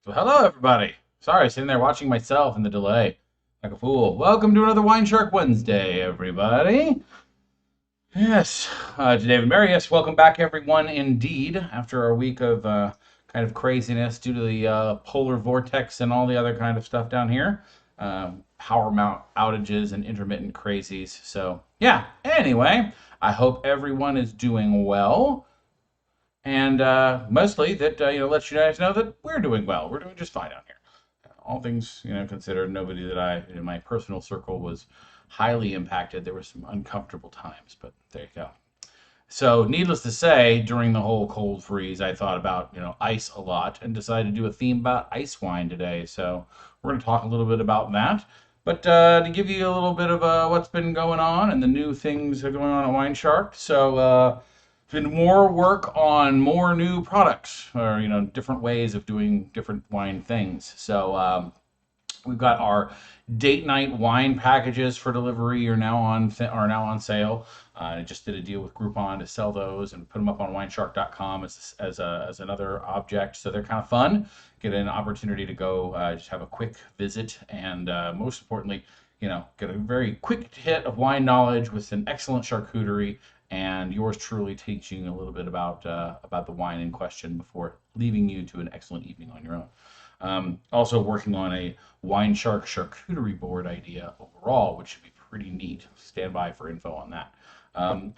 So hello, everybody. Sorry, sitting there watching myself in the delay like a fool. Welcome to another WineShark Wednesday, everybody. Yes, to David Mary, yes, welcome back, everyone, indeed, after a week of kind of craziness due to the polar vortex and all the other kind of stuff down here. Power mount outages and intermittent crazies. So, yeah, anyway, I hope everyone is doing well. And mostly that lets you guys know that we're doing well. We're doing just fine out here. All things considered, nobody that I in my personal circle was highly impacted. There were some uncomfortable times, but there you go. So, needless to say, during the whole cold freeze, I thought about ice a lot and decided to do a theme about ice wine today. So, we're going to talk a little bit about that. But to give you a little bit of what's been going on and the new things that are going on at Wine Shark. So, been more work on more new products or different ways of doing different wine things. So we've got our date night wine packages for delivery are now on sale. I just did a deal with Groupon to sell those and put them up on WineShark.com as another object. So they're kind of fun. Get an opportunity to go just have a quick visit and most importantly, get a very quick hit of wine knowledge with an excellent charcuterie and yours truly teaching a little bit about the wine in question before leaving you to an excellent evening on your own. Also working on a Wine Shark charcuterie board idea overall, which should be pretty neat. Stand by for info on that.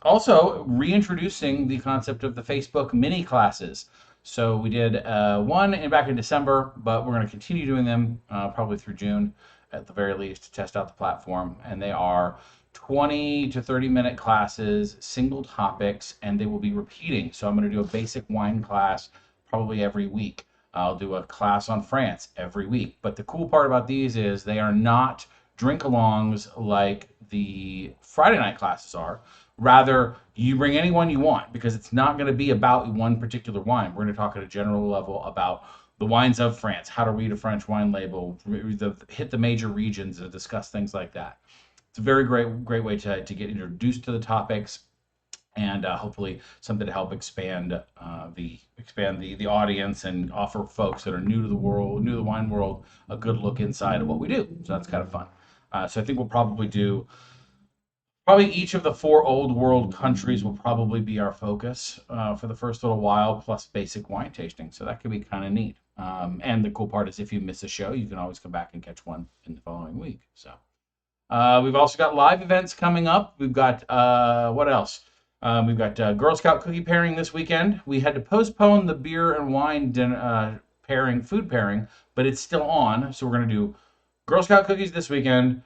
Also reintroducing the concept of the Facebook mini classes. So we did one back in December, but we're going to continue doing them probably through June at the very least to test out the platform. And they are 20 to 30-minute classes, single topics, and they will be repeating. So I'm going to do a basic wine class probably every week. I'll do a class on France every week. But the cool part about these is they are not drink-alongs like the Friday night classes are. Rather, you bring anyone you want because it's not going to be about one particular wine. We're going to talk at a general level about the wines of France, how to read a French wine label, hit the major regions and discuss things like that. It's a very great way to get introduced to the topics and hopefully something to help expand the audience and offer folks that are new to the wine world, a good look inside of what we do. So that's kind of fun. So I think we'll probably each of the four old world countries will probably be our focus for the first little while, plus basic wine tasting. So that could be kind of neat. And the cool part is if you miss a show, you can always come back and catch one in the following week. So we've also got live events coming up. We've got what else? We've got Girl Scout cookie pairing this weekend. We had to postpone the beer and wine food pairing, but it's still on. So we're gonna do Girl Scout cookies this weekend,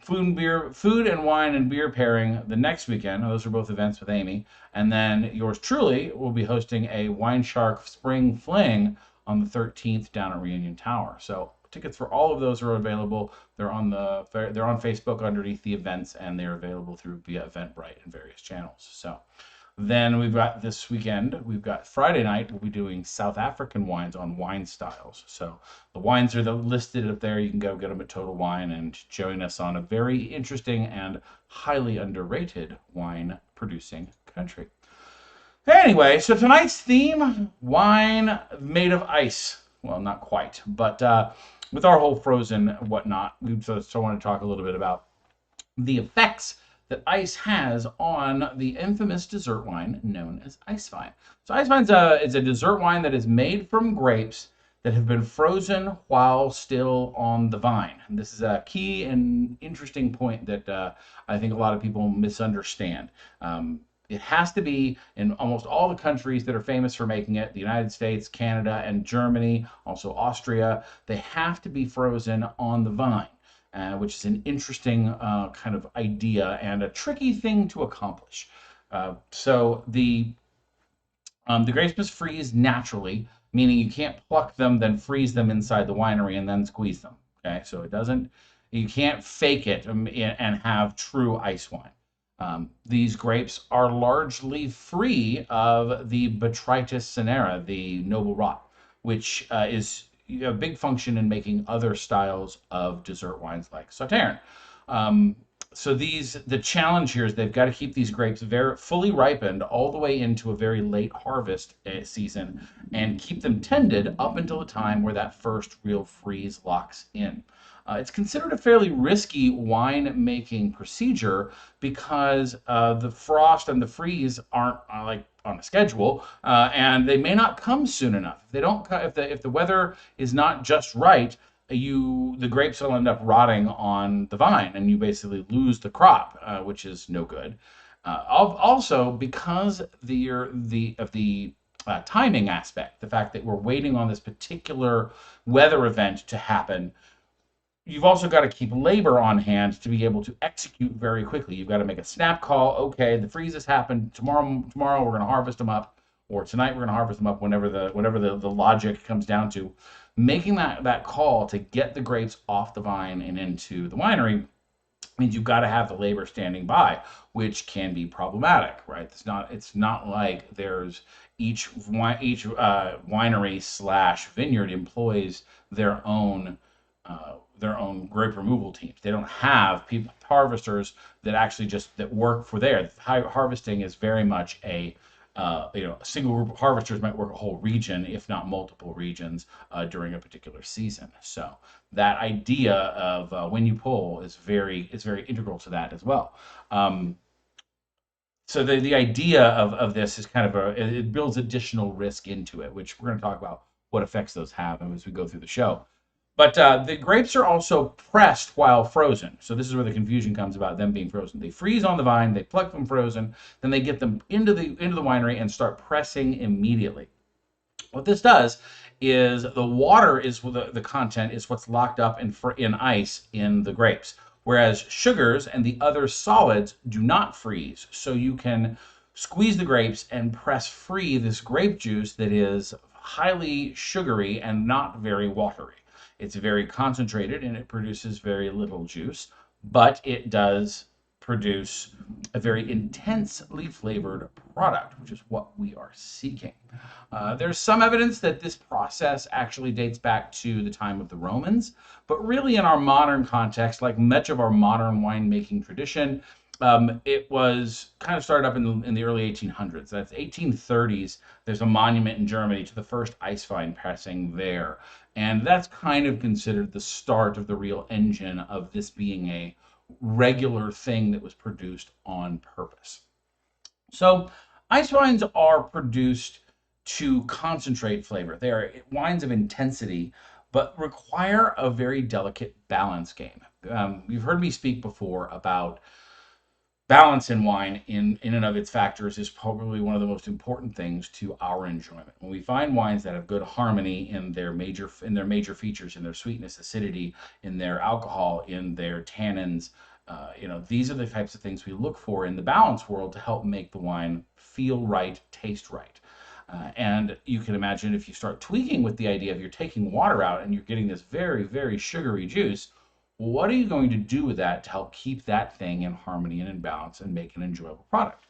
food and wine and beer pairing the next weekend. Those are both events with Amy, and then yours truly will be hosting a Wine Shark Spring Fling on the 13th down at Reunion Tower. So tickets for all of those are available. They're on Facebook underneath the events, and they're available via Eventbrite and various channels. So then we've got this weekend, we've got Friday night, we'll be doing South African wines on wine styles. So the wines are listed up there. You can go get them at Total Wine and join us on a very interesting and highly underrated wine producing country. Anyway, so tonight's theme, wine made of ice. Well, not quite, but with our whole frozen whatnot, we just want to talk a little bit about the effects that ice has on the infamous dessert wine known as ice wine. So ice wine is a dessert wine that is made from grapes that have been frozen while still on the vine. And this is a key and interesting point that I think a lot of people misunderstand. It has to be in almost all the countries that are famous for making it, the United States, Canada, and Germany, also Austria. They have to be frozen on the vine, which is an interesting kind of idea and a tricky thing to accomplish. So the grapes must freeze naturally, meaning you can't pluck them, then freeze them inside the winery and then squeeze them. Okay, so you can't fake it and have true ice wine. These grapes are largely free of the Botrytis cinerea, the noble rot, which is a big function in making other styles of dessert wines like Sauterne. So the challenge here is they've got to keep these grapes very fully ripened all the way into a very late harvest season, and keep them tended up until the time where that first real freeze locks in. It's considered a fairly risky wine making procedure because the frost and the freeze aren't like on a schedule, and they may not come soon enough. If they don't, if the weather is not just right, the grapes will end up rotting on the vine, and you basically lose the crop, which is no good. Also, because the timing aspect, the fact that we're waiting on this particular weather event to happen, you've also got to keep labor on hand to be able to execute very quickly. You've got to make a snap call. Okay, the freeze has happened. Tomorrow we're going to harvest them up, or tonight we're going to harvest them up. Whenever the logic comes down to making that call to get the grapes off the vine and into the winery means you've got to have the labor standing by, which can be problematic, right? It's not like there's each winery slash vineyard employs their own grape removal teams. They don't have people harvesters that actually just that work for there. Harvesting is very much a a single group of harvesters might work a whole region, if not multiple regions, during a particular season. So that idea of when you pull is very integral to that as well. So the idea of this is kind of it builds additional risk into it, which we're going to talk about what effects those have as we go through the show. But the grapes are also pressed while frozen. So this is where the confusion comes about them being frozen. They freeze on the vine, they pluck them frozen, then they get them into the winery and start pressing immediately. What this does is the water is the content is what's locked up in ice in the grapes, whereas sugars and the other solids do not freeze. So you can squeeze the grapes and press free this grape juice that is highly sugary and not very watery. It's very concentrated and it produces very little juice, but it does produce a very intensely flavored product, which is what we are seeking. There's some evidence that this process actually dates back to the time of the Romans, but really in our modern context, like much of our modern winemaking tradition, it was kind of started up in the early 1800s. That's 1830s. There's a monument in Germany to the first ice vine pressing there. And that's kind of considered the start of the real engine of this being a regular thing that was produced on purpose. So ice wines are produced to concentrate flavor. They are wines of intensity, but require a very delicate balance game. You've heard me speak before about balance in wine in and of its factors is probably one of the most important things to our enjoyment. When we find wines that have good harmony in their major features, in their sweetness, acidity, in their alcohol, in their tannins, these are the types of things we look for in the balance world to help make the wine feel right, taste right. And you can imagine if you start tweaking with the idea of you're taking water out and you're getting this very, very sugary juice, what are you going to do with that to help keep that thing in harmony and in balance and make an enjoyable product?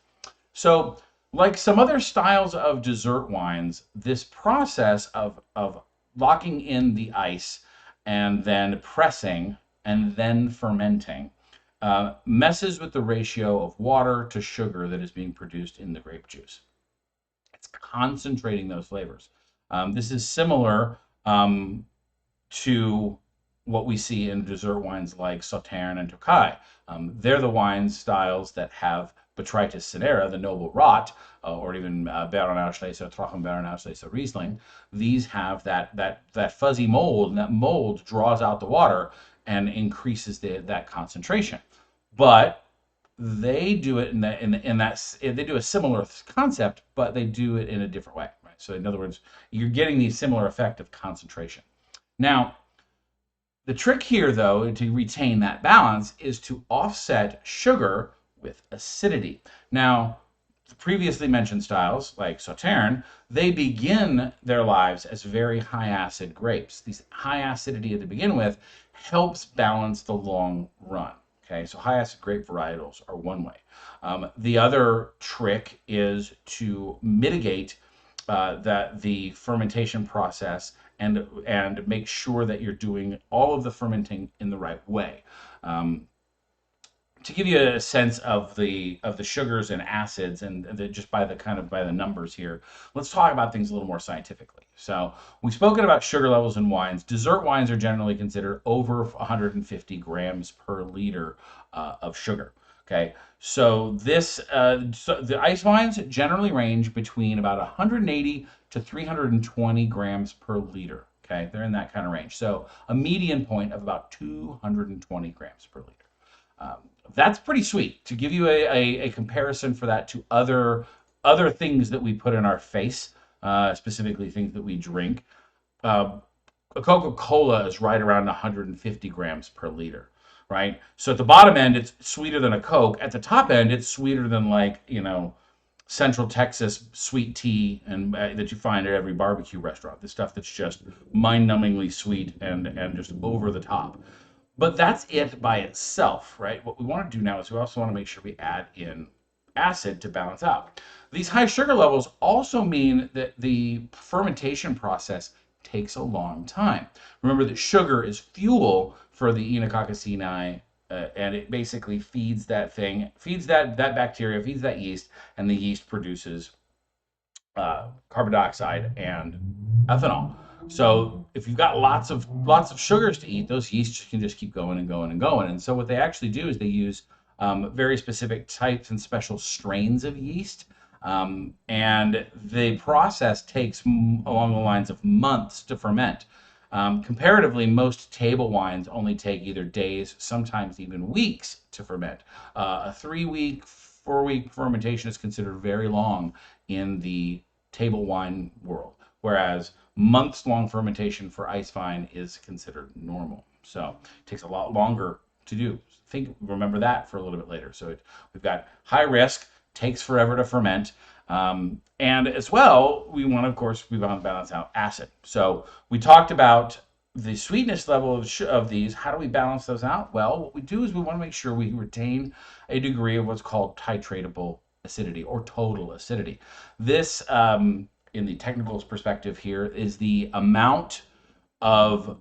So, like some other styles of dessert wines, this process of locking in the ice and then pressing and then fermenting messes with the ratio of water to sugar that is being produced in the grape juice. It's concentrating those flavors. This is similar to what we see in dessert wines like Sauterne and Tokai. They're the wine styles that have Botrytis cinerea, the noble rot, or even Beerenauslese, Trockenbeerenauslese Riesling. These have that fuzzy mold, and that mold draws out the water and increases that concentration. But they do it they do a similar concept, but they do it in a different way. Right? So in other words, you're getting the similar effect of concentration. Now, the trick here, though, to retain that balance is to offset sugar with acidity. Now, the previously mentioned styles, like Sauterne, they begin their lives as very high acid grapes. These high acidity to begin with helps balance the long run. Okay, so high acid grape varietals are one way. The other trick is to mitigate the fermentation process and make sure that you're doing all of the fermenting in the right way. to give you a sense of the sugars and acids and just by the by the numbers here, let's talk about things a little more scientifically. So we've spoken about sugar levels in wines. Dessert wines are generally considered over 150 grams per liter of sugar. Okay, so the ice wines generally range between about 180 to 320 grams per liter. Okay, they're in that kind of range. So a median point of about 220 grams per liter. Um, that's pretty sweet. To give you a comparison for that to other things that we put in our face, specifically things that we drink, uh, a Coca-Cola is right around 150 grams per liter, right? So at the bottom end, it's sweeter than a Coke. At the top end, it's sweeter than like Central Texas sweet tea and that you find at every barbecue restaurant. The stuff that's just mind-numbingly sweet and just over the top. But that's it by itself, right? What we want to do now is we also want to make sure we add in acid to balance out. These high sugar levels also mean that the fermentation process takes a long time. Remember that sugar is fuel for the Enococcacini, and it basically feeds that bacteria, feeds that yeast, and the yeast produces carbon dioxide and ethanol. So if you've got lots of sugars to eat, those yeasts can just keep going and going and going. And so what they actually do is they use very specific types and special strains of yeast. And the process takes along the lines of months to ferment. Comparatively, most table wines only take either days, sometimes even weeks to ferment. A 3-week, 4-week fermentation is considered very long in the table wine world, whereas months-long fermentation for ice wine is considered normal. So it takes a lot longer to do. Remember that for a little bit later. So we've got high risk, takes forever to ferment. And as well, we want to balance out acid. So we talked about the sweetness level of these. How do we balance those out? Well, what we do is we want to make sure we retain a degree of what's called titratable acidity or total acidity. This, in the technical perspective here, is the amount of,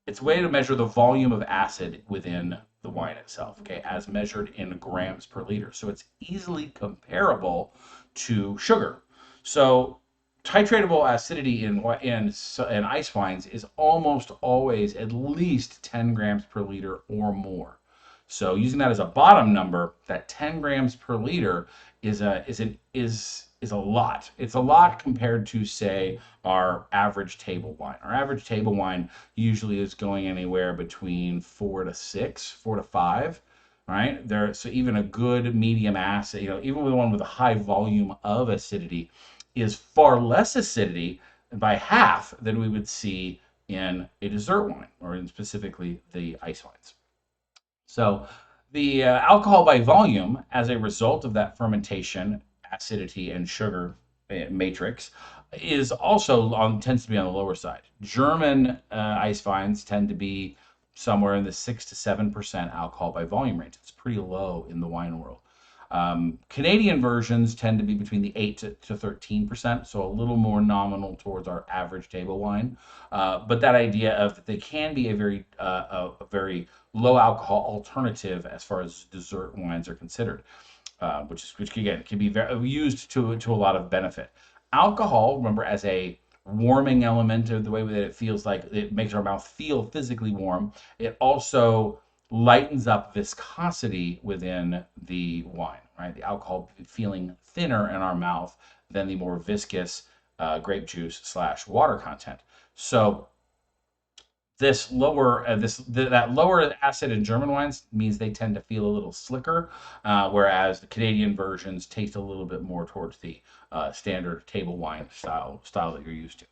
it's a way to measure the volume of acid within the wine itself, okay, as measured in grams per liter. So it's easily comparable to sugar. So titratable acidity in ice wines is almost always at least 10 grams per liter or more. So using that as a bottom number, that 10 grams per liter is a lot. It's a lot compared to, say, our average table wine. Our average table wine usually is going anywhere between 4 to 6, 4 to 5. Right there, so even a good medium acid, even with one with a high volume of acidity, is far less acidity by half than we would see in a dessert wine, or in specifically the ice wines. So the alcohol by volume, as a result of that fermentation, acidity, and sugar matrix, is also tends to be on the lower side. German ice wines tend to be somewhere in the 6 to 7% alcohol by volume range. It's pretty low in the wine world. Canadian versions tend to be between the 8 to 13%, so a little more nominal towards our average table wine. But that idea of that they can be a very low alcohol alternative as far as dessert wines are considered, which again can be used to a lot of benefit. Alcohol, remember, as a warming element of the way that it feels, like it makes our mouth feel physically warm. It also lightens up viscosity within the wine, right? The alcohol feeling thinner in our mouth than the more viscous grape juice / water content. So that lower acid in German wines means they tend to feel a little slicker, whereas the Canadian versions taste a little bit more towards the standard table wine style that you're used to.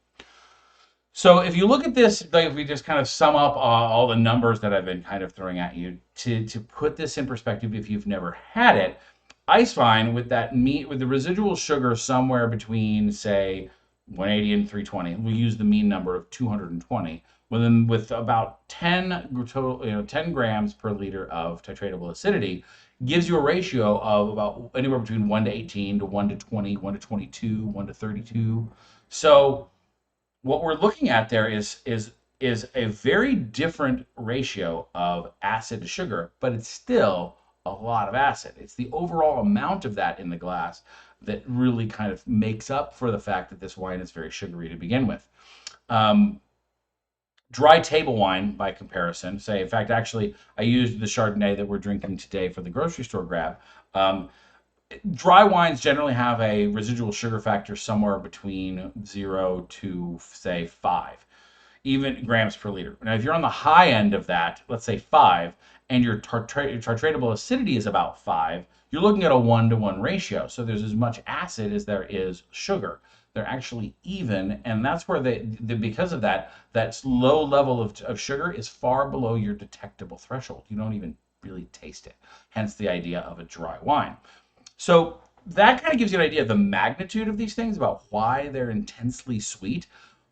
So if you look at this, like if we just kind of sum up all the numbers that I've been kind of throwing at you to put this in perspective, if you've never had it, ice wine with the residual sugar somewhere between, say, 180 and 320. We'll use the mean number of 220. With about 10 grams per liter of titratable acidity, gives you a ratio of about anywhere between 1 to 18 to 1 to 20, 1 to 22, 1 to 32. So what we're looking at there is a very different ratio of acid to sugar, but it's still a lot of acid. It's the overall amount of that in the glass that really kind of makes up for the fact that this wine is very sugary to begin with. Um, Dry table wine, by comparison, say, in fact, actually, I used the Chardonnay that we're drinking today for the grocery store grab. Um, Dry wines generally have a residual sugar factor somewhere between 0 to, say, 5 even grams per liter. Now, if you're on the high end of that, let's say 5, and your titratable acidity is about 5, you're looking at a 1-to-1 ratio. So there's as much acid as there is sugar. They're actually even, and that's where because of that, that low level of sugar is far below your detectable threshold. You don't even really taste it. Hence the idea of a dry wine. So that kind of gives you an idea of the magnitude of these things, about why they're intensely sweet,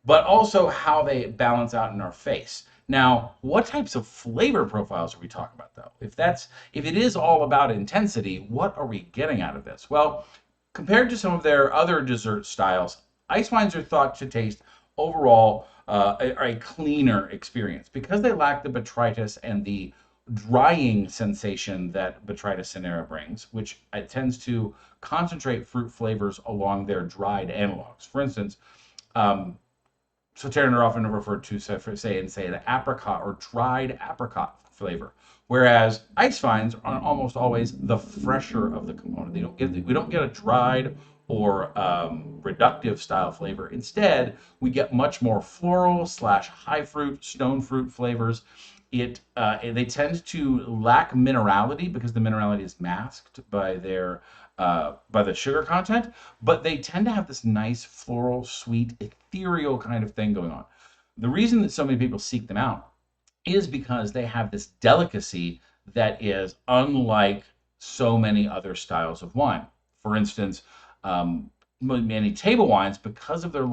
but also how they balance out in our face. Now, what types of flavor profiles are we talking about, though? If it is all about intensity, what are we getting out of this? Well, compared to some of their other dessert styles, ice wines are thought to taste overall a cleaner experience because they lack the botrytis and the drying sensation that Botrytis cinerea brings, which it tends to concentrate fruit flavors along their dried analogs. For instance, Sauternes are often referred to, say, an apricot or dried apricot flavor, whereas ice vines are almost always the fresher of the component. We don't get a dried or reductive style flavor. Instead, we get much more floral / high fruit, stone fruit flavors. They tend to lack minerality because the minerality is masked by the sugar content, but they tend to have this nice floral, sweet, ethereal kind of thing going on. The reason that so many people seek them out is because they have this delicacy that is unlike so many other styles of wine. For instance, many table wines, because of their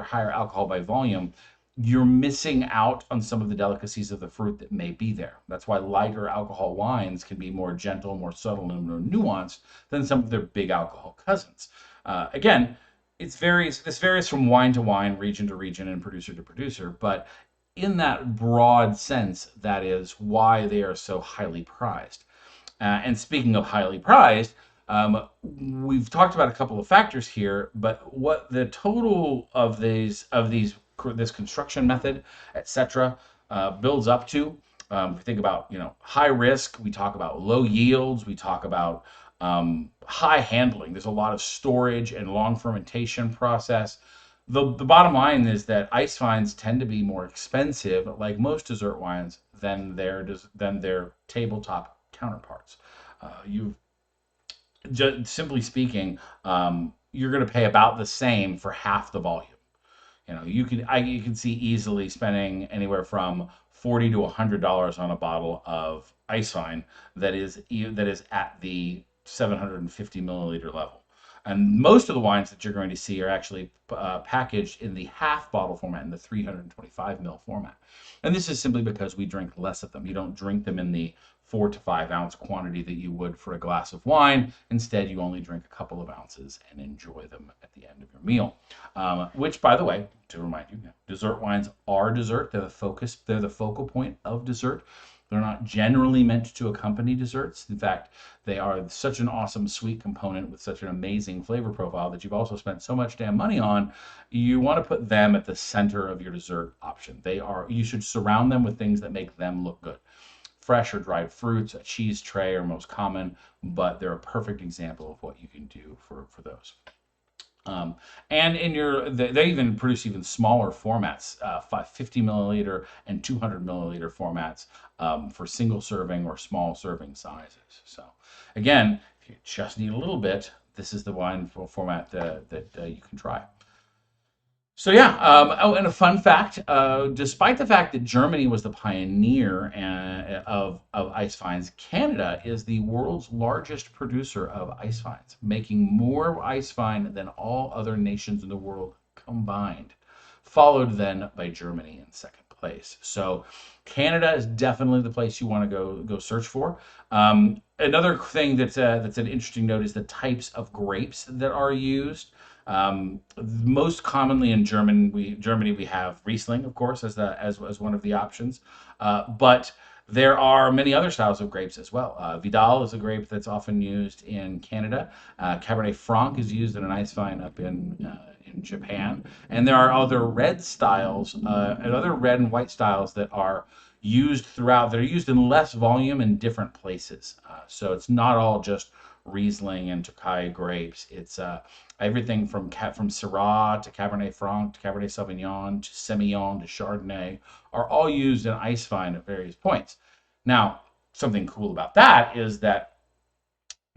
higher alcohol by volume, you're missing out on some of the delicacies of the fruit that may be there. That's why lighter alcohol wines can be more gentle, more subtle, and more nuanced than some of their big alcohol cousins. Again, this varies from wine to wine, region to region, and producer to producer, but in that broad sense, that is why they are so highly prized. And speaking of highly prized, we've talked about a couple of factors here, but what the total of this construction method, etc., builds up to. If we think about high risk, we talk about low yields, we talk about high handling. There's a lot of storage and long fermentation process. The bottom line is that ice vines tend to be more expensive, like most dessert wines, than their tabletop counterparts. Simply speaking, you're going to pay about the same for half the volume. You can see easily spending anywhere from $40 to $100 on a bottle of ice wine that is at the 750 milliliter level. And most of the wines that you're going to see are actually packaged in the half bottle format, in the 325 ml format. And this is simply because we drink less of them. You don't drink them in the 4 to 5 ounce quantity that you would for a glass of wine. Instead, you only drink a couple of ounces and enjoy them at the end of your meal. Which, by the way, to remind you, dessert wines are dessert. They're the focal point of dessert. They're not generally meant to accompany desserts. In fact, they are such an awesome sweet component with such an amazing flavor profile that you've also spent so much damn money on. You want to put them at the center of your dessert option. You should surround them with things that make them look good. Fresh or dried fruits, a cheese tray are most common, but they're a perfect example of what you can do for those. And they even produce even smaller formats, 50 milliliter and 200 milliliter formats for single serving or small serving sizes. So again, if you just need a little bit, this is the wine format that you can try. So yeah, and a fun fact, despite the fact that Germany was the pioneer of ice vines, Canada is the world's largest producer of ice vines, making more ice vine than all other nations in the world combined, followed then by Germany in second place. So Canada is definitely the place you want to go search for. Another thing that's an interesting note is the types of grapes that are used. Most commonly in Germany we have Riesling, of course, as one of the options. But There are many other styles of grapes as well. Vidal is a grape that's often used in Canada. Cabernet Franc is used in an ice vine up in Japan. And there are other red styles and other red and white styles that are used throughout. They're used in less volume in different places. So it's not all just Riesling and Tokai grapes. It's everything from Syrah to Cabernet Franc to Cabernet Sauvignon to Semillon to Chardonnay are all used in ice vine at various points. Now, something cool about that is that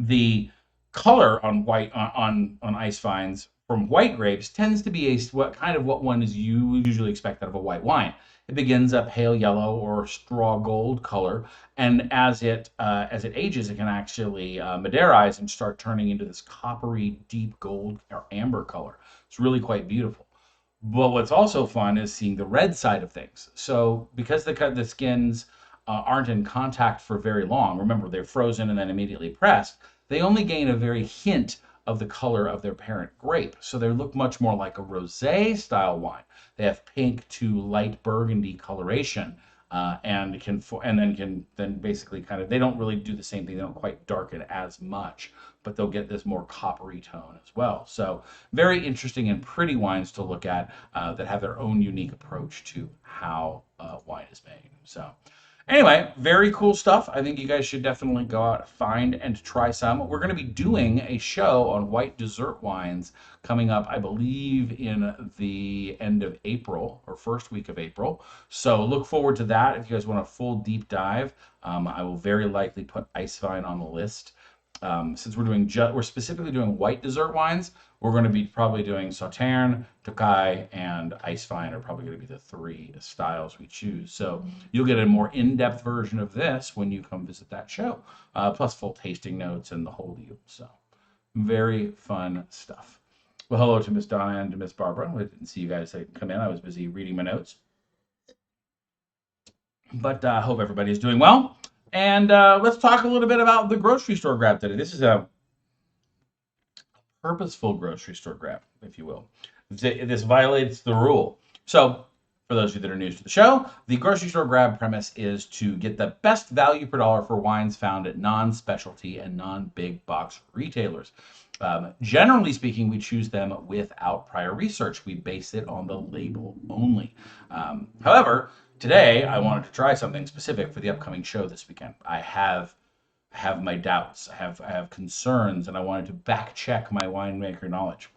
the color on white on ice vines from white grapes tends to be what one is usually expect out of a white wine. It begins a pale yellow or straw gold color, and as it ages, it can actually Maderize and start turning into this coppery, deep gold or amber color. It's really quite beautiful. But what's also fun is seeing the red side of things. So because the skins aren't in contact for very long, remember they're frozen and then immediately pressed, they only gain a very hint of the color of their parent grape. So they look much more like a rosé style wine. They have pink to light burgundy coloration, and then basically kind of, they don't really do the same thing. They don't quite darken as much, but they'll get this more coppery tone as well. So very interesting and pretty wines to look at that have their own unique approach to how wine is made. So anyway, very cool stuff. I think you guys should definitely go out, find, and try some. We're going to be doing a show on white dessert wines coming up, I believe, in the end of April or first week of April. So look forward to that. If you guys want a full deep dive, I will very likely put ice vine on the list. Since we're specifically doing white dessert wines, we're going to be probably doing Sauterne, Tokai, and ice vine are probably going to be the three styles we choose. So you'll get a more in-depth version of this when you come visit that show, plus full tasting notes and the whole deal. So very fun stuff. Well, hello to Miss Donna and to Miss Barbara. I didn't see you guys come in. I was busy reading my notes. But I hope everybody's doing well. And let's talk a little bit about the grocery store grab today. This is a purposeful grocery store grab, if you will. This violates the rule. So, for those of you that are new to the show, the grocery store grab premise is to get the best value per dollar for wines found at non-specialty and non-big box retailers. Generally speaking, we choose them without prior research. We base it on the label only. However, today I wanted to try something specific for the upcoming show this weekend. I have my doubts, I have concerns, and I wanted to back check my winemaker knowledge.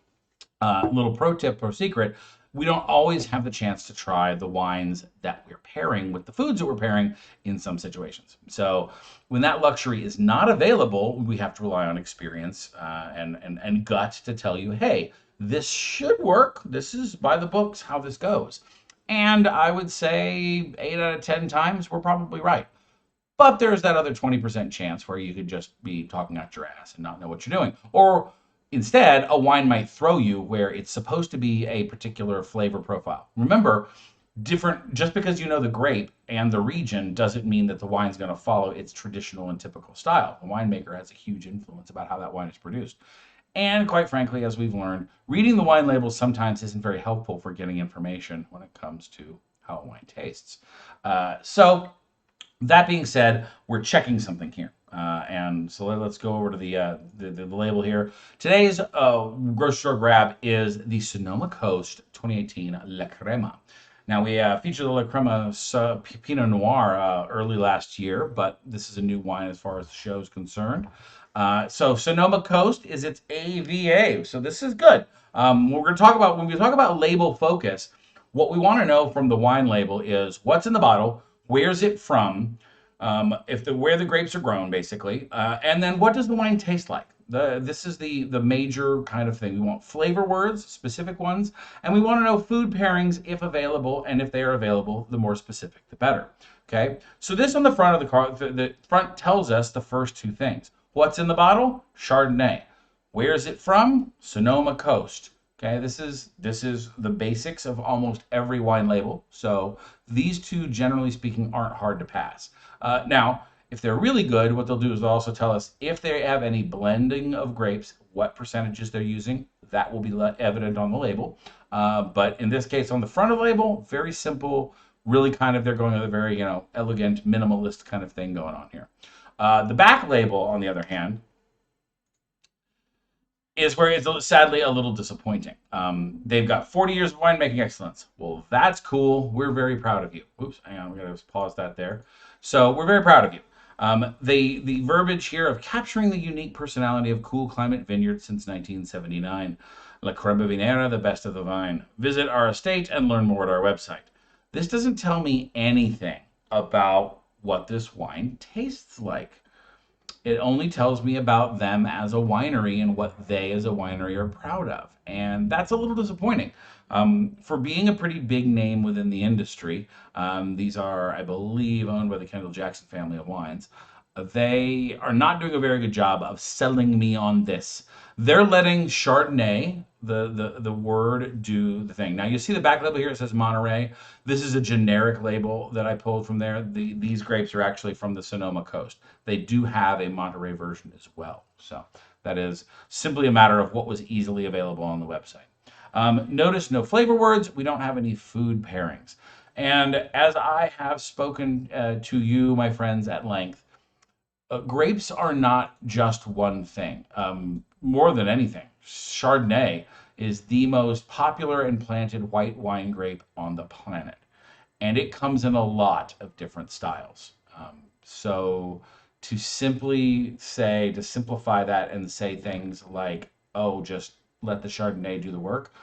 Little pro tip, pro secret: we don't always have the chance to try the wines that we're pairing with the foods that we're pairing in some situations. So when that luxury is not available, we have to rely on experience and gut to tell you, hey, this should work. This is by the books how this goes. And I would say 8 out of 10 times we're probably right. But there's that other 20% chance where you could just be talking out your ass and not know what you're doing. Or instead, a wine might throw you where it's supposed to be a particular flavor profile. Remember, just because you know the grape and the region doesn't mean that the wine's going to follow its traditional and typical style. The winemaker has a huge influence about how that wine is produced. And quite frankly, as we've learned, reading the wine labels sometimes isn't very helpful for getting information when it comes to how a wine tastes. So that being said, we're checking something here. And so let's go over to the label here. Today's grocery store grab is the Sonoma Coast 2018 La Crema. Now, we featured the La Crema Pinot Noir early last year, but this is a new wine as far as the show is concerned. So Sonoma Coast is its AVA, so this is good. When we talk about label focus, what we want to know from the wine label is what's in the bottle, where's it from, where the grapes are grown, basically, and then what does the wine taste like. This is the major kind of thing. We want flavor words, specific ones, and we want to know food pairings if available, and if they are available, the more specific, the better. Okay, so this on the front of the car, the front tells us the first two things. What's in the bottle? Chardonnay. Where is it from? Sonoma Coast. Okay, this is the basics of almost every wine label. So these two, generally speaking, aren't hard to pass. Now, if they're really good, what they'll do is they'll also tell us if they have any blending of grapes, what percentages they're using. That will be evident on the label. But in this case, on the front of the label, very simple. Really kind of, they're going with a very, elegant, minimalist kind of thing going on here. The back label, on the other hand, is where it's sadly a little disappointing. They've got 40 years of winemaking excellence. Well, that's cool. We're very proud of you. Oops, hang on, we gotta pause that there. So we're very proud of you. The verbiage here of capturing the unique personality of cool climate vineyards since 1979. La Crema Vinera, the best of the vine. Visit our estate and learn more at our website. This doesn't tell me anything about what this wine tastes like. It only tells me about them as a winery and what they as a winery are proud of. And that's a little disappointing. For being a pretty big name within the industry, these are, I believe, owned by the Kendall Jackson family of wines. They are not doing a very good job of selling me on this. They're letting Chardonnay, the word, do the thing. Now you see the back label here, it says Monterey. This is a generic label that I pulled from there. These grapes are actually from the Sonoma coast. They do have a Monterey version as well. So that is simply a matter of what was easily available on the website. Notice no flavor words. We don't have any food pairings. And as I have spoken to you, my friends, at length, grapes are not just one thing. More than anything, Chardonnay is the most popular and planted white wine grape on the planet. And it comes in a lot of different styles. So to simplify that and say things like, oh, just let the Chardonnay do the work,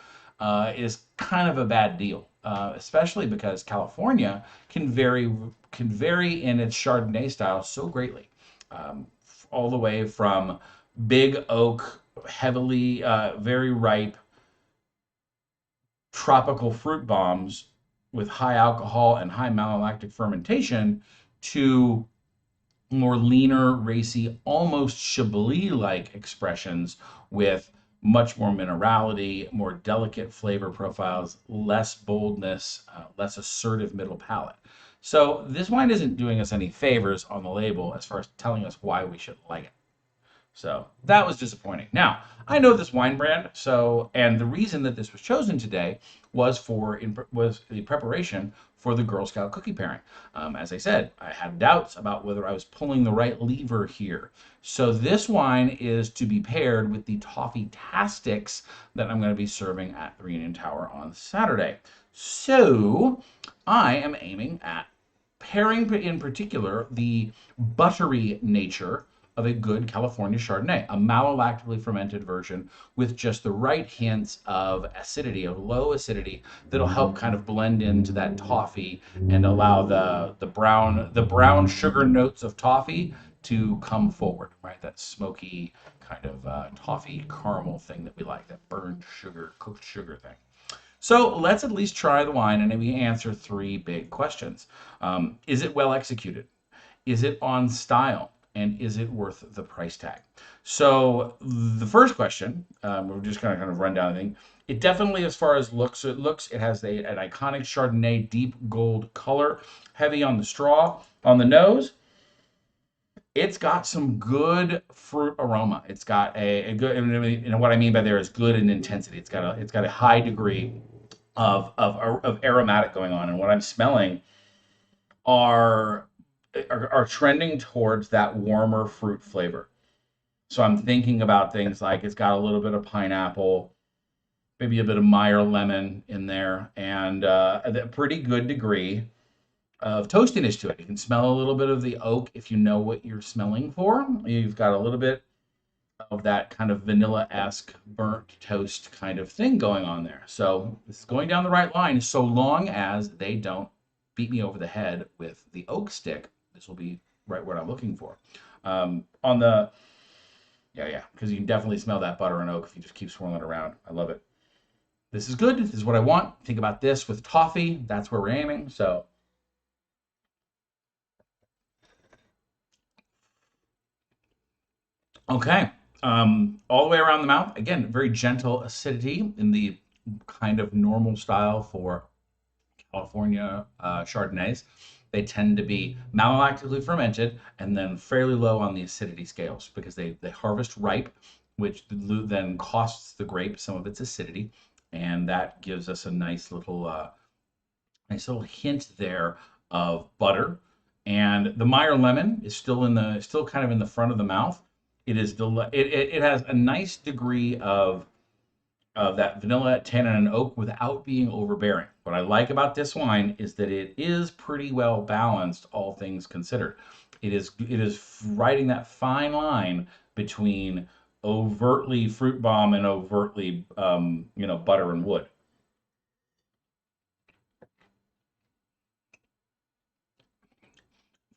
is kind of a bad deal, especially because California can vary in its Chardonnay style so greatly, um, all the way from big oak, heavily, very ripe tropical fruit bombs with high alcohol and high malolactic fermentation to more leaner, racy, almost Chablis-like expressions with much more minerality, more delicate flavor profiles, less boldness, less assertive middle palate. So this wine isn't doing us any favors on the label as far as telling us why we should like it. So that was disappointing. Now, I know this wine brand, and the reason that this was chosen today was the preparation for the Girl Scout cookie pairing. As I said, I had doubts about whether I was pulling the right lever here. So this wine is to be paired with the Toffee Tastics that I'm going to be serving at the Reunion Tower on Saturday. So I am aiming at pairing in particular the buttery nature of a good California Chardonnay, a malolactically fermented version with just the right hints of acidity, of low acidity, that'll help kind of blend into that toffee and allow the brown sugar notes of toffee to come forward, right? That smoky kind of toffee caramel thing that we like, that burned sugar, cooked sugar thing. So let's at least try the wine and we answer three big questions. Is it well executed? Is it on style? And is it worth the price tag? So the first question, we're just going to kind of run down the thing. It definitely, as far as looks, it has an iconic Chardonnay deep gold color, heavy on the straw, on the nose. It's got some good fruit aroma. It's got a good, and what I mean by there is good in intensity. It's got a high degree of aromatic going on, and what I'm smelling are are trending towards that warmer fruit flavor. So I'm thinking about things like it's got a little bit of pineapple, maybe a bit of Meyer lemon in there, and a pretty good degree of toastiness to it. You can smell a little bit of the oak if you know what you're smelling for. You've got a little bit of that kind of vanilla-esque burnt toast kind of thing going on there. So this is going down the right line so long as they don't beat me over the head with the oak stick. This will be right what I'm looking for. On the, yeah, because you can definitely smell that butter and oak if you just keep swirling it around. I love it. This is good. This is what I want. Think about this with toffee. That's where we're aiming. So okay. All the way around the mouth. Again, very gentle acidity in the kind of normal style for California Chardonnays. They tend to be malolactically fermented and then fairly low on the acidity scales because they harvest ripe, which then costs the grape some of its acidity, and that gives us a nice little Nice little hint there of butter, and the Meyer lemon is still kind of in the front of the mouth. It has a nice degree of that vanilla, tannin, and oak without being overbearing. What I like about this wine is that it is pretty well balanced, all things considered. It is riding that fine line between overtly fruit bomb and overtly butter and wood.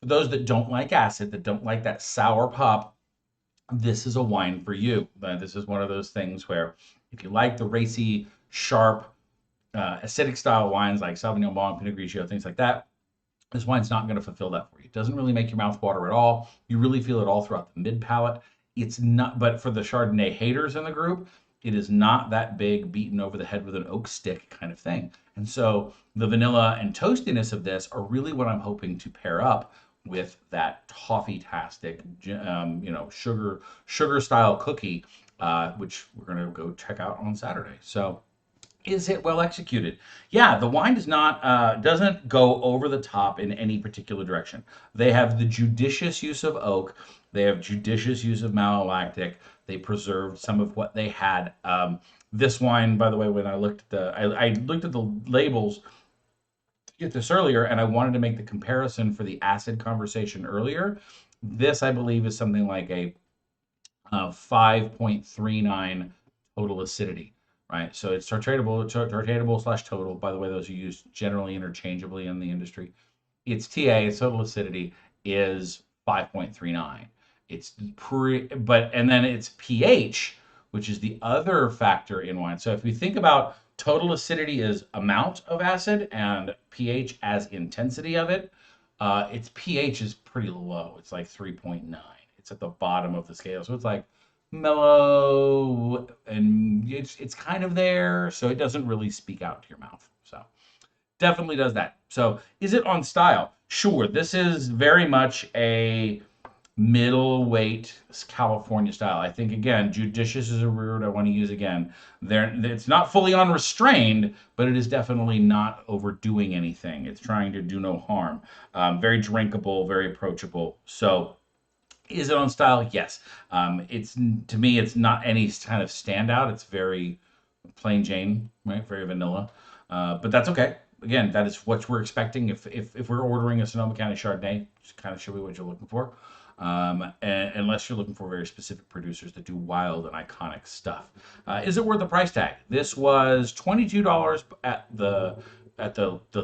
For those that don't like acid, that don't like that sour pop, this is a wine for you. This is one of those things where if you like the racy, sharp, acidic style wines like Sauvignon Blanc, Pinot Grigio, things like that, this wine's not going to fulfill that for you. It doesn't really make your mouth water at all. You really feel it all throughout the mid palate. It's not, but for the Chardonnay haters in the group, it is not that big, beaten over the head with an oak stick kind of thing. And so the vanilla and toastiness of this are really what I'm hoping to pair up with that toffee-tastic, sugar style cookie, which we're gonna go check out on Saturday. So, is it well executed? Yeah, the wine doesn't go over the top in any particular direction. They have the judicious use of oak. They have judicious use of malolactic. They preserved some of what they had. This wine, by the way, when I looked at I looked at the labels get this earlier, and I wanted to make the comparison for the acid conversation earlier. This, I believe, is something like a 5.39 total acidity, right? So it's tortatable slash total. By the way, those are used generally interchangeably in the industry. Its TA, its total acidity, is 5.39. And then its pH, which is the other factor in wine. So if we think about total acidity as amount of acid and pH as intensity of it, its pH is pretty low. It's like 3.9. It's at the bottom of the scale. So it's like mellow, and it's kind of there, so it doesn't really speak out to your mouth. So definitely does that. So is it on style? Sure. This is very much a middleweight California style. I think, again, judicious is a word I want to use again. It's not fully unrestrained, but it is definitely not overdoing anything. It's trying to do no harm. Very drinkable, very approachable. So is it on style? Yes. It's, to me, it's not any kind of standout. It's very plain Jane, right? Very vanilla. But that's okay. Again, that is what we're expecting. If we're ordering a Sonoma County Chardonnay, just kind of show me what you're looking for. Unless you're looking for very specific producers that do wild and iconic stuff. Is it worth the price tag? This was $22 at the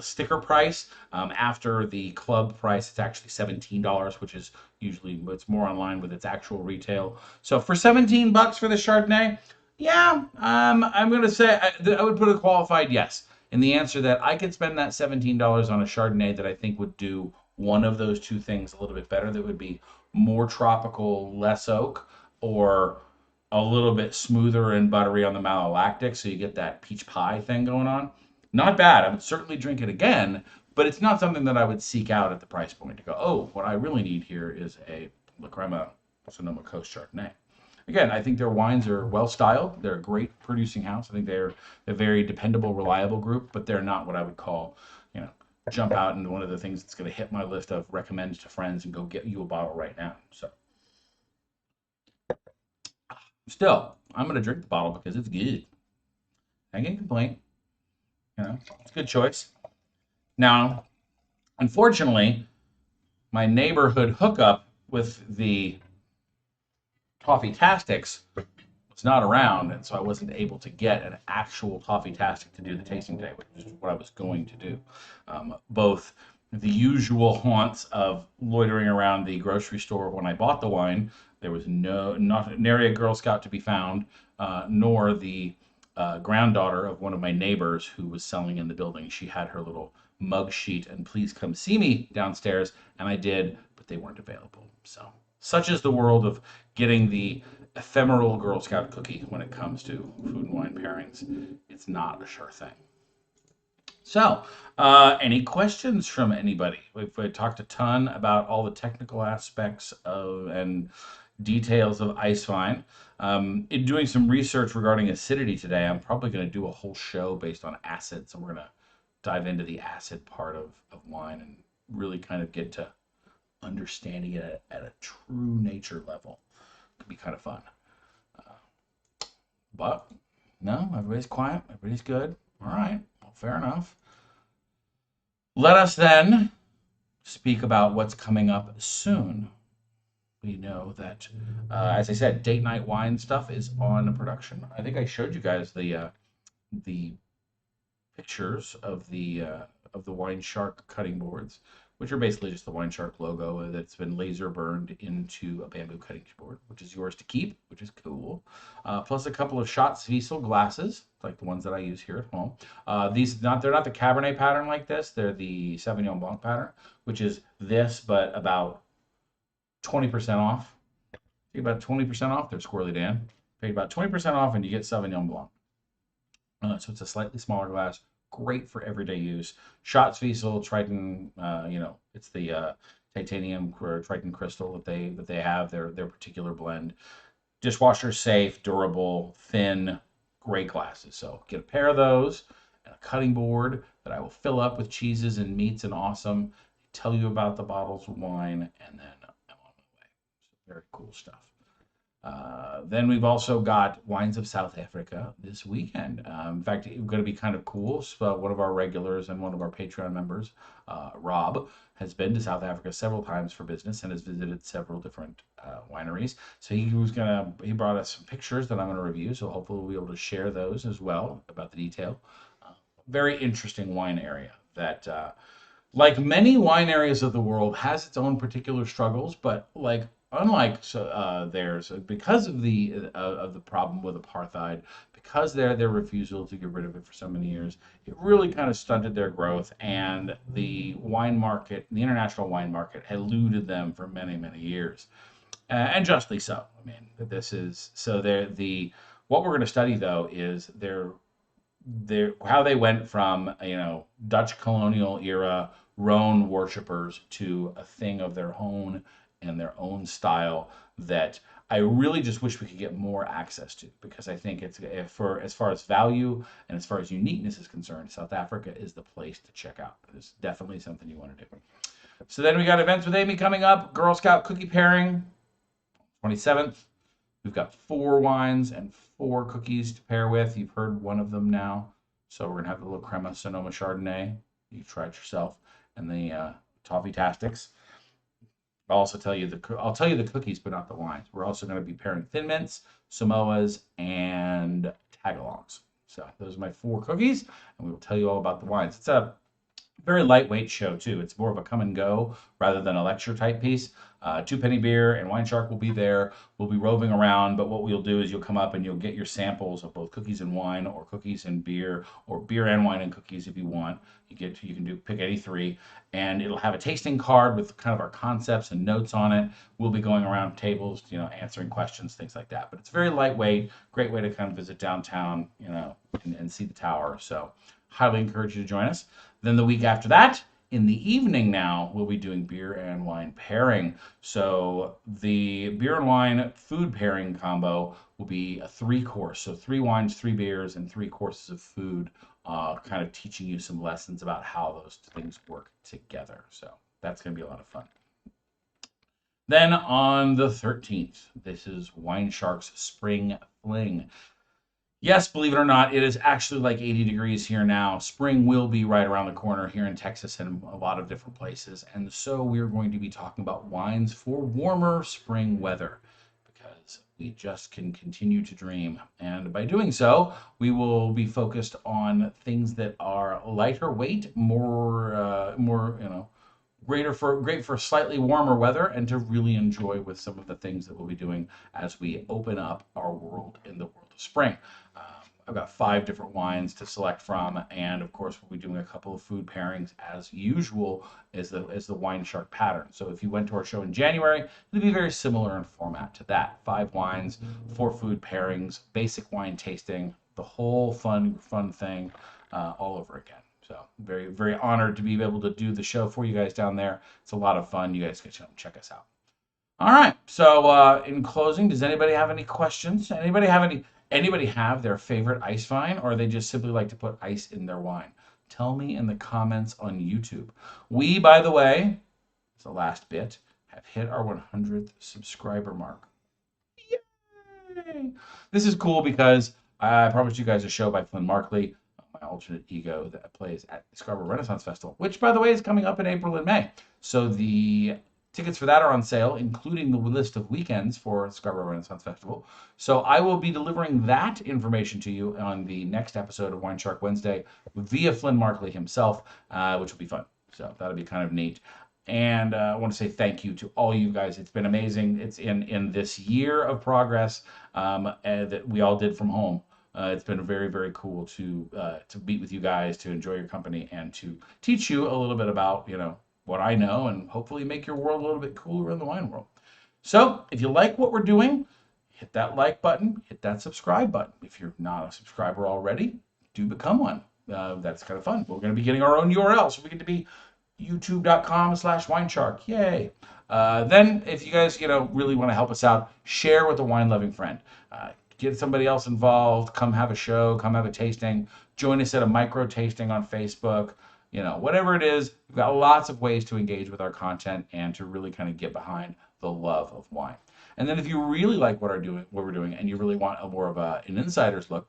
sticker price. After the club price, it's actually $17, which is usually it's more in line with its actual retail. So for $17 for the Chardonnay, yeah, I'm gonna say I would put a qualified yes. And the answer that I could spend that $17 on a Chardonnay that I think would do one of those two things a little bit better. That would be more tropical, less oak, or a little bit smoother and buttery on the malolactic, so you get that peach pie thing going on. Not bad. I would certainly drink it again, but it's not something that I would seek out at the price point to go, oh, what I really need here is a La Crema Sonoma Coast Chardonnay. Again, I think their wines are well styled. They're a great producing house. I think they're a very dependable, reliable group, but they're not what I would call, jump out into one of the things that's going to hit my list of recommend to friends and go get you a bottle right now. So, still, I'm going to drink the bottle because it's good. I can't complain. It's a good choice. Now, unfortunately, my neighborhood hookup with the Toffee Tastics was not around, and so I wasn't able to get an actual Toffee Tastic to do the tasting today, which is what I was going to do. Both the usual haunts of loitering around the grocery store when I bought the wine, there was nary a Girl Scout to be found, nor the granddaughter of one of my neighbors who was selling in the building. She had her little mug sheet and please come see me downstairs, and I did, but they weren't available. So such is the world of getting the ephemeral Girl Scout cookie when it comes to food and wine pairings. It's not a sure thing. So, any questions from anybody? We've talked a ton about all the technical aspects and details of ice wine. In doing some research regarding acidity today, I'm probably going to do a whole show based on acids, and we're going to dive into the acid part of wine and really kind of get to understanding it at a true nature level. It could be kind of fun. But no, everybody's quiet. Everybody's good. All right. Well, fair enough. Let us then speak about what's coming up soon. We know that, as I said, date night wine stuff is on production. I think I showed you guys the pictures of the WineShark cutting boards, which are basically just the WineShark logo that's been laser burned into a bamboo cutting board, which is yours to keep, which is cool. Plus a couple of Schatz Wiesel glasses, like the ones that I use here at home. They're not the Cabernet pattern like this. They're the Sauvignon Blanc pattern, which is this, but about 20% off. Pay about 20% off. They're Squirrely Dan. Pay about 20% off, and you get Sauvignon Blanc. So it's a slightly smaller glass, great for everyday use. Schatz Wiesel Triton, it's the titanium or Triton crystal that they have their particular blend. Dishwasher safe, durable, thin, great glasses. So get a pair of those and a cutting board that I will fill up with cheeses and meats and awesome. Tell you about the bottles of wine, and then I'm on my way. So very cool stuff. Then we've also got Wines of South Africa this weekend. In fact, it's going to be kind of cool. So one of our regulars and one of our Patreon members, Rob, has been to South Africa several times for business and has visited several different wineries. So he brought us some pictures that I'm going to review. So hopefully we'll be able to share those as well about the detail. Very interesting wine area that, like many wine areas of the world, has its own particular struggles, but unlike theirs, because of the problem with apartheid, because their refusal to get rid of it for so many years, it really kind of stunted their growth, and the international wine market, had eluded them for many, many years, and justly so. I mean, this is so. What we're going to study though is how they went from Dutch colonial era Rhone worshippers to a thing of their own and their own style that I really just wish we could get more access to, because I think it's as far as value and as far as uniqueness is concerned, South Africa is the place to check out. It's definitely something you want to do. So then we got events with Amy coming up, Girl Scout cookie pairing, 27th. We've got 4 wines and 4 cookies to pair with. You've heard one of them now. So we're going to have the little Crema Sonoma Chardonnay. You try it yourself. And the Toffee Tastics. I'll tell you the cookies, but not the wines. We're also going to be pairing Thin Mints, Samoas, and Tagalongs. So those are my 4 cookies, and we will tell you all about the wines. It's a very lightweight show, too. It's more of a come and go rather than a lecture type piece. 2 Penny Beer and WineShark will be there. We'll be roving around, but what we'll do is you'll come up and you'll get your samples of both cookies and wine, or cookies and beer, or beer and wine and cookies if you want. You can pick any 3, and it'll have a tasting card with kind of our concepts and notes on it. We'll be going around tables, answering questions, things like that. But it's very lightweight, great way to kind of visit downtown, and see the tower. So highly encourage you to join us. Then the week after that, in the evening now, we'll be doing beer and wine pairing. So the beer and wine food pairing combo will be a 3-course. So 3 wines, 3 beers, and 3 courses of food, kind of teaching you some lessons about how those things work together. So that's going to be a lot of fun. Then on the 13th, this is WineShark's Spring Fling. Yes, believe it or not, it is actually like 80 degrees here now. Spring will be right around the corner here in Texas and a lot of different places. And so we're going to be talking about wines for warmer spring weather, because we just can continue to dream. And by doing so, we will be focused on things that are lighter weight, great for slightly warmer weather, and to really enjoy with some of the things that we'll be doing as we open up our world in the world of spring. I've got 5 different wines to select from, and of course we'll be doing a couple of food pairings as usual as the WineShark pattern. So if you went to our show in January, it'll be very similar in format to that. 5 wines, 4 food pairings, basic wine tasting, the whole fun thing all over again. So very, very honored to be able to do the show for you guys down there. It's a lot of fun. You guys can check us out. All right. So in closing, does anybody have any questions? Anybody have their favorite ice vine, or they just simply like to put ice in their wine? tell me in the comments on YouTube. We, by the way, it's the last bit, have hit our 100th subscriber mark. Yay! This is cool because I promised you guys a show by Flynn Markley, my alternate ego that plays at the Scarborough Renaissance Festival, which, by the way, is coming up in April and May. So the tickets for that are on sale, including the list of weekends for Scarborough Renaissance Festival. So I will be delivering that information to you on the next episode of WineShark Wednesday via Flynn Markley himself, which will be fun. So that'll be kind of neat. And I want to say thank you to all you guys. It's been amazing. It's in this year of progress that we all did from home. It's been very, very cool to meet with you guys, to enjoy your company, and to teach you a little bit about, what I know, and hopefully make your world a little bit cooler in the wine world. So if you like what we're doing, hit that like button, hit that subscribe button. If you're not a subscriber already, do become one. That's kind of fun. We're going to be getting our own URL, so we get to be youtube.com/wineshark. Yay. Then if you guys, really want to help us out, share with a wine-loving friend. Get somebody else involved. Come have a show. Come have a tasting. Join us at a micro tasting on Facebook. Whatever it is, we've got lots of ways to engage with our content and to really kind of get behind the love of wine. And then if you really like what we're doing, and you really want more of an insider's look,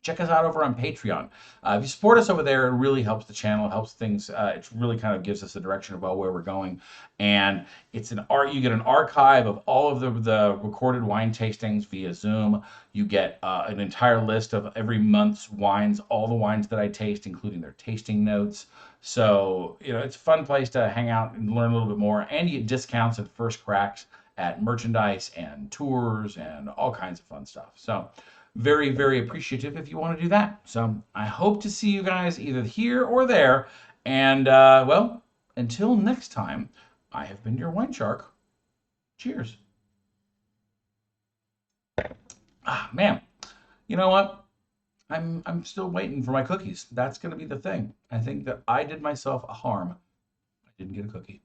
check us out over on Patreon. If you support us over there, it really helps the channel, helps things. It really kind of gives us a direction about where we're going. And it's you get an archive of all of the recorded wine tastings via Zoom. You get an entire list of every month's wines, all the wines that I taste, including their tasting notes. So, it's a fun place to hang out and learn a little bit more. And you get discounts and first cracks at merchandise and tours and all kinds of fun stuff. So, very, very appreciative if you want to do that. So I hope to see you guys either here or there. And, until next time, I have been your Wine Shark. Cheers. Ah, man. You know what? I'm still waiting for my cookies. That's going to be the thing. I think that I did myself a harm. I didn't get a cookie.